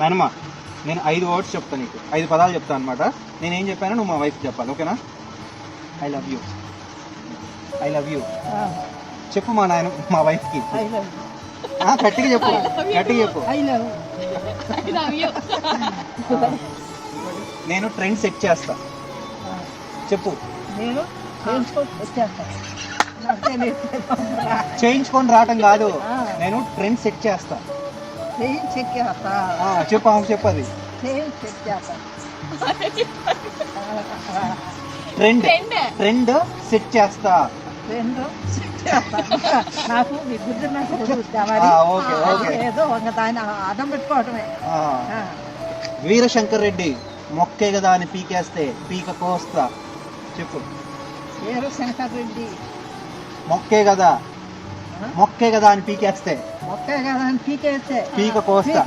మేనమా నేను 5 వర్డ్స్ చెప్తాను, నీకు 5 పదాలు చెప్తాను అనమాట. నేనేం చెప్పానో నువ్వు మా వైఫ్ చెప్పాలి, ఓకేనా? I love you. I love you చెప్పు మా వైఫ్కి. గట్టిగా చెప్పు, గట్టిగా చెప్పు. నేను ట్రెండ్ సెట్ చేస్తా చెప్పు. చేయించుకొని రావటం కాదు, నేను ట్రెండ్ సెట్ చేస్తా. చెప్పు చెప్పది. ట్రెండ్ సెట్ చేస్తా. నాకు ఏదో దాన్ని అదం పెట్టుకోవటమే. వీరశంకర్ రెడ్డి మొక్కే కదా అని పీకేస్తే పీక కోస్తా చెప్పు. వీరశంకర్ రెడ్డి మొక్కే కదా అని పీకేస్తే మొక్కే కదా అని పీకేస్తే పీక కోస్తా.